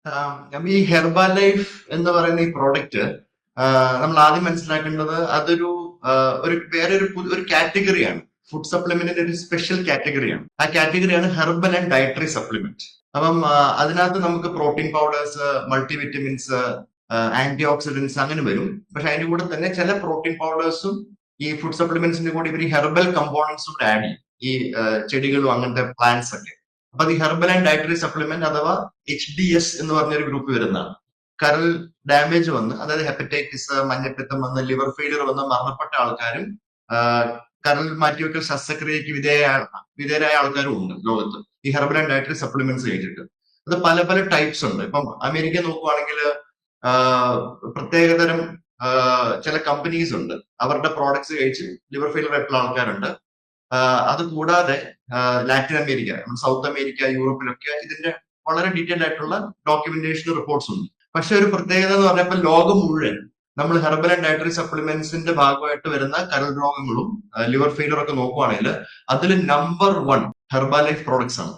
ഈ ഹെർബാ ലൈഫ് എന്ന് പറയുന്ന ഈ പ്രോഡക്റ്റ് നമ്മൾ ആദ്യം മനസ്സിലാക്കേണ്ടത് അതൊരു ഒരു കാറ്റഗറിയാണ്. ഫുഡ് സപ്ലിമെന്റിന്റെ ഒരു സ്പെഷ്യൽ കാറ്റഗറിയാണ്. ആ കാറ്റഗറിയാണ് ഹെർബൽ ആൻഡ് ഡയറ്ററി സപ്ലിമെന്റ്. അപ്പം അതിനകത്ത് നമുക്ക് പ്രോട്ടീൻ പൗഡേഴ്സ്, മൾട്ടിവിറ്റമിൻസ്, ആന്റി ഓക്സിഡൻസ് അങ്ങനെ വരും. പക്ഷെ അതിന്റെ കൂടെ തന്നെ ചില പ്രോട്ടീൻ പൗഡേഴ്സും ഈ ഫുഡ് സപ്ലിമെന്റ്സിന്റെ കൂടെ ഇവർ ഈ ഹെർബൽ കമ്പോണൻസും കൂടെ ആഡ് ചെയ്യും. ഈ ചെടികളും അങ്ങനത്തെ പ്ലാന്റ്സ് ഒക്കെ. അപ്പൊ അത് ഹെർബൽ ആൻഡ് ഡയറ്ററി സപ്ലിമെന്റ് അഥവാ HDS എന്ന് പറഞ്ഞൊരു ഗ്രൂപ്പ് വരുന്നതാണ്. കരൾ ഡാമേജ് വന്ന്, അതായത് ഹെപ്പറ്റൈറ്റിസ്, മഞ്ഞപ്പിത്തം വന്ന്, ലിവർ ഫെയിലിയർ വന്ന് മരണപ്പെട്ട ആൾക്കാരും കരൾ മാറ്റിവെക്കൽ ശസ്ത്രക്രിയക്ക് വിധേയരായ ആൾക്കാരും ഉണ്ട് ലോകത്ത് ഈ ഹെർബൽ ആൻഡ് ഡയറ്ററി സപ്ലിമെന്റ്സ് കഴിച്ചിട്ട്. അത് പല പല ടൈപ്സ് ഉണ്ട്. ഇപ്പം അമേരിക്ക നോക്കുവാണെങ്കിൽ പ്രത്യേകതരം ചില കമ്പനീസ് ഉണ്ട്. അവരുടെ പ്രോഡക്ട്സ് കഴിച്ച് ലിവർ ഫെയിലിയർ ആയിട്ടുള്ള ആൾക്കാരുണ്ട്. അത് കൂടാതെ ലാറ്റിൻ അമേരിക്ക, സൗത്ത് അമേരിക്ക, യൂറോപ്പിലൊക്കെ ഇതിന്റെ വളരെ ഡീറ്റെയിൽഡ് ആയിട്ടുള്ള ഡോക്യുമെന്റേഷൻ റിപ്പോർട്ട്സ് ഉണ്ട്. പക്ഷെ ഒരു പ്രത്യേകത എന്ന് പറഞ്ഞപ്പോൾ ലോകം മുഴുവൻ നമ്മൾ ഹെർബൽ ആൻഡ് ഡയറ്ററി സപ്ലിമെന്റ്സിന്റെ ഭാഗമായിട്ട് വരുന്ന കരൾ രോഗങ്ങളും ലിവർ ഫെയിലിയർ ഒക്കെ നോക്കുവാണെങ്കിൽ അതിൽ നമ്പർ 1 ഹെർബാ ലൈഫ് പ്രോഡക്ട്സ് ആണ്.